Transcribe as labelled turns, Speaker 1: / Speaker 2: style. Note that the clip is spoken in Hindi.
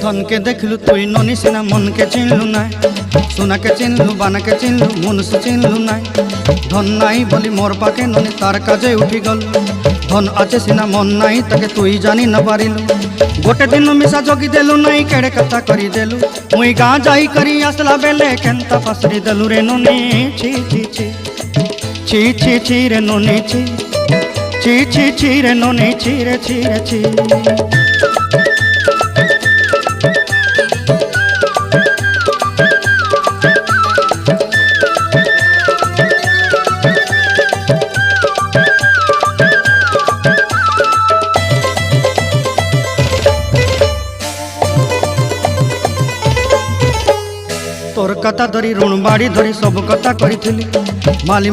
Speaker 1: धन के देखलु तुई ननी सिना मन के चिन्हलु ना सोना के चिन्हलु बाना के चिन्हलु मनुष्य चिन्हलु ना धन नाई बोली मोर पाके ननी तार काजे उठी गल धन आचे सिना मन नाई ताके तुई जानी न पारिलु गोटे दिन मिसा जगी देलु नाई केड़े कथा करी देलु मुई गाँ जाई करी आसला बेले केंता फासरी देलु रे ननी छी छी छी छी छी छी रे ननी छी छी छी छी रे ननी छी रे छी रे छी। तोर कथा धरी ऋण बाड़ी धरी सब कथा करी माली